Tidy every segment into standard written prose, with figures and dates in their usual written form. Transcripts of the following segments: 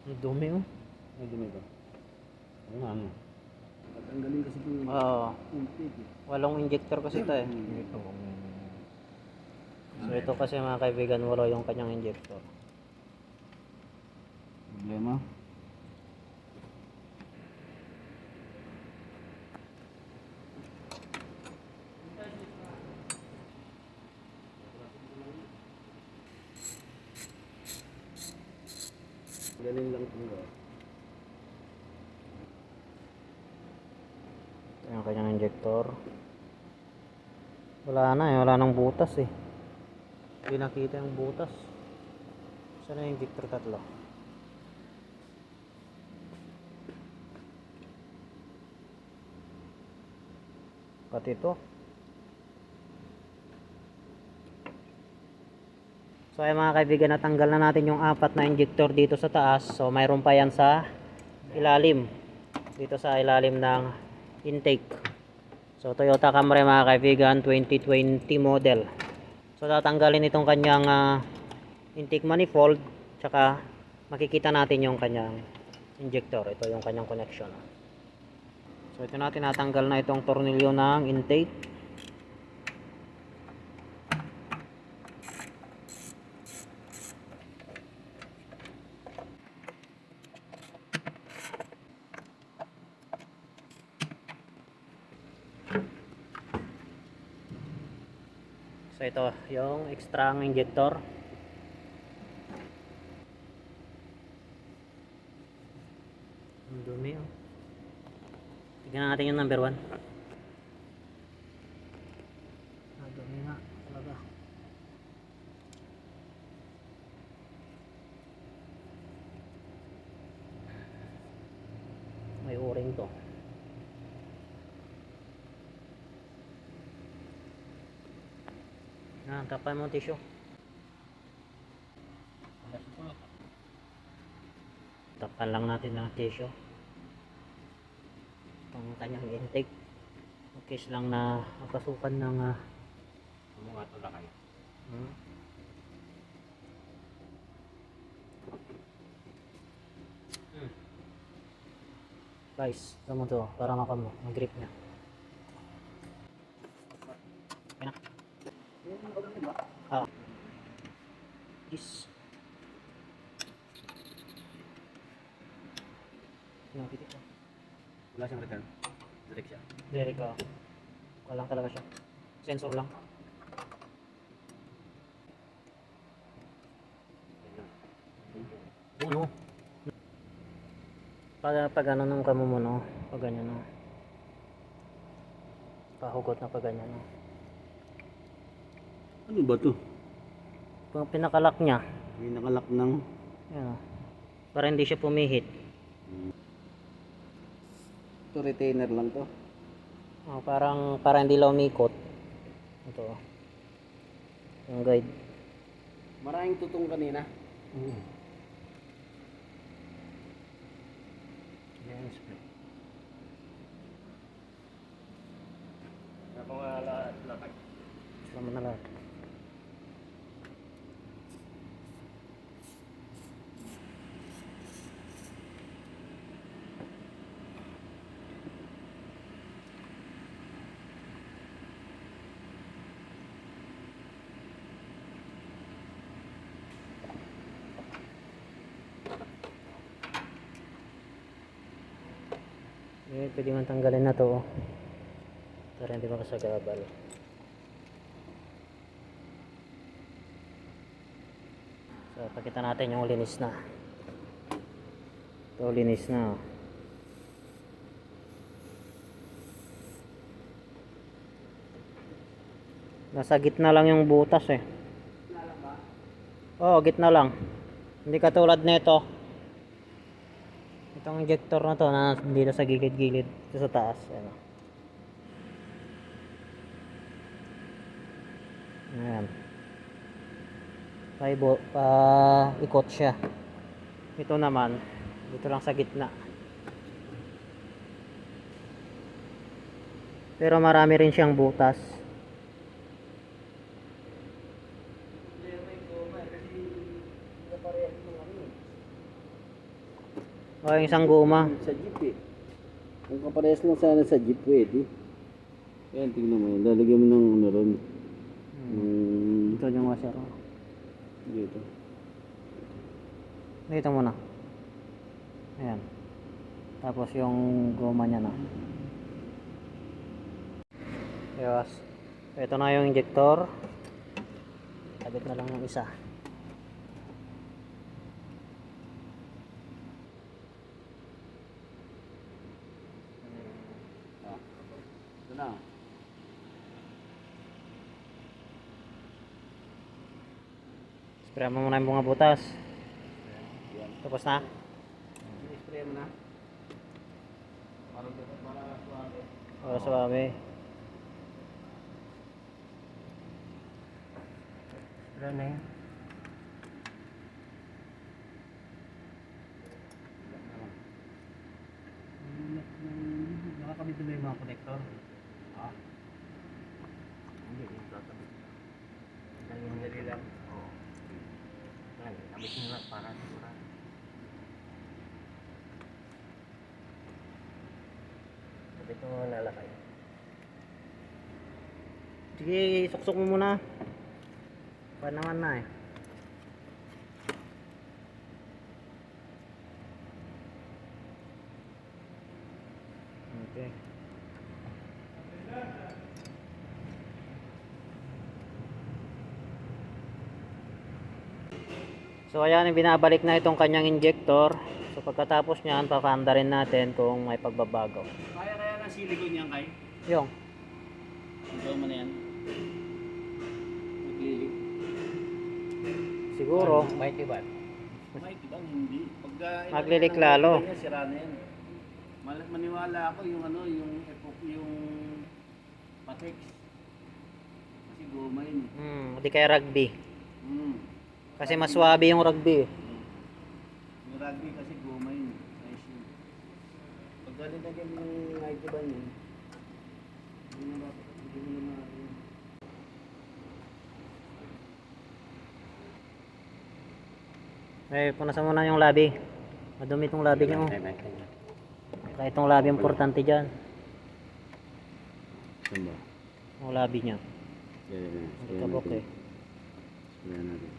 Ang dumi oh. May dumi ba? Oo nga, ano? Tatanggalin kasi ito yung Oo. intake eh. Walong injector kasi ito eh. Ito. So ito kasi mga kaibigan, wala yung kanyang injector. Problema. Galing lang ito ba? Ito yung kanyang injector. Wala na eh, wala nang butas eh. Hindi nakita yung butas. Saan na yung injector tatlo? Pati ito. So ay mga kaibigan, natanggal na natin yung apat na injector dito sa taas. So mayroon pa yan sa ilalim. Dito sa ilalim ng intake. So Toyota Camry mga kaibigan, 2020 model. So tatanggalin itong kanyang intake manifold. Tsaka makikita natin yung kanyang injector. Ito yung kanyang connection. So ito natin natanggal na itong tornilyo ng intake. So ito yung extra injector. Ang dumi oh. Tignan natin yung number 1. Ang dumi nga talaga. May o-ring to. Tapan mo tissue. Tapan lang natin ng tissue. Itong kanyang intake. Case lang na napasukan ng Mga ito na kayo. Guys, tama to para makamo, mag-grip niya. Okay na. Yes. Pinapiti ko. Wala siyang return. Direct siya. Direct ka. Walang talaga siya. Sensor lang. Uno. Pag ano nung kamo mo no, pag ganyan no. Pahugot na pag ganyan no. Ano ba to? Pag pinakalak niya, May nakalak ng... yan o. Para hindi siya pumihit. Ito retainer lang to. Oh, para hindi lang umikot. Ito. Yung guide. Maraming tutong kanina. Yan, spray. Ako nga lakad. Sama na lahat. Eh, pwede man tanggalin na to. Para hindi makasagabal. So, pakita natin yung linis na. Ito, linis na. Nasa gitna lang yung butas eh. Oo, gitna lang. Hindi katulad nito. Itong injector na to na dito sa gilid-gilid, dito sa taas. Ayan. Ayan. Ikot siya. Ito naman, dito lang sa gitna. Pero marami rin siyang butas. O yung isang guma. Sa jeep eh. Kung kaparehas lang sana sa jeep, pwede. Yan, tingnan mo yan. Lalagyan mo ng ano ron. Ito yung washer. Dito. Dito muna. Ayan. Tapos yung goma niya na. Yes. Ito na yung injector. Kabit na lang yung isa. Ito na. Spray mo muna yung bunga butas. Tapos na. Spray mo na. Para suwabe. O, suwabe. Spray na yun. Nakakabit na yung mga connector. Ah. Hindi, yung tatabit. Dali lang. Oo. Tabit mo lang para sigurado. Tabit mo mga lalakay. Sige, suksok mo muna. Pa naman na eh. Okay. So ayan, binabalik na itong kanyang injector. So pagkatapos niyan, papanda rin natin kung may pagbabago. Kaya ng silicone yan kay? Yung. Ikaw mo na yan. Maglilik. Siguro. May tiba? May tiba, hindi. Pagka Maglilik lalo. Sira na yan. Maniwala ako yung ano, yung Patex. Kasi goma yun. Di kaya rugby. Hmm. Kasi mas swabe yung rugby. Yung rugby kasi goma yun. Nice yun. Pag galing ng Nike ba yun? Hindi mo na Punasan mo na yung labi. Madumi itong labi niyo. Kaya itong labi importante dyan. Saan ba? Yung labi niya. Yan. Tabok eh. Yan natin.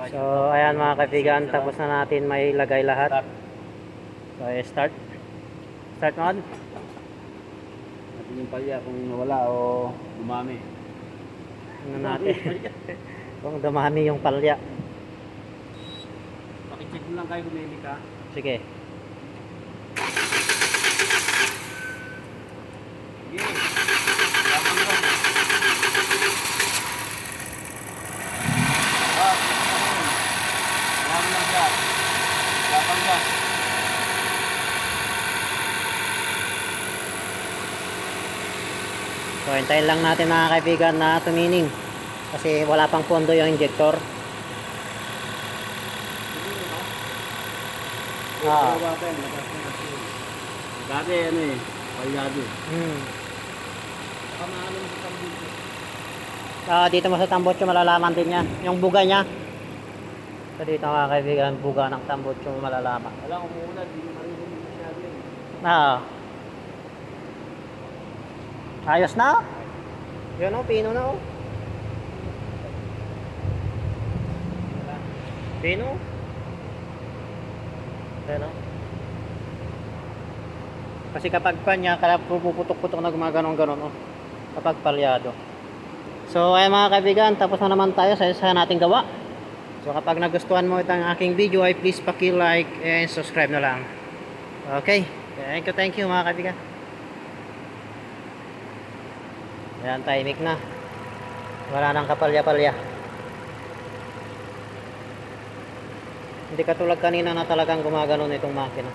So ayan mga kaibigan, tapos na natin may lagay lahat. So start. Start mode. Natin yung palya kung nawala o dumami. Ano natin? Kung dumami yung palya. Pakicheck mo lang kayo kung may ka. Sige. Sige. Lapang lang. Lapang lang siya. Lapang siya. So hintayin lang natin mga kaibigan na tumining. Kasi wala pang pondo yung injector. Ah. Dati ano eh, palyado. Baka maano mo sa tambutso. Dito mo sa tambutso malalaman din yan. Yung buga niya. So dito mga kaibigan, buga ng tambutso mo malalaman. Wala kung umulan, hindi mo marunong masyado yun. Ayos na. Yun o, pino na o. Pino. Ayan o. Kasi kapag pa niya, kaya puputok-putok na gumaganon-ganon o. Kapag palyado. So ayan mga kaibigan, tapos na naman tayo sa nating gawa. So kapag nagustuhan mo itong aking video ay please paki-like and subscribe na lang. Okay. Thank you mga kaibigan. Ayan, timing na. Wala nang kapalya-palya. Hindi katulad kanina na talagang gumaganon itong makina.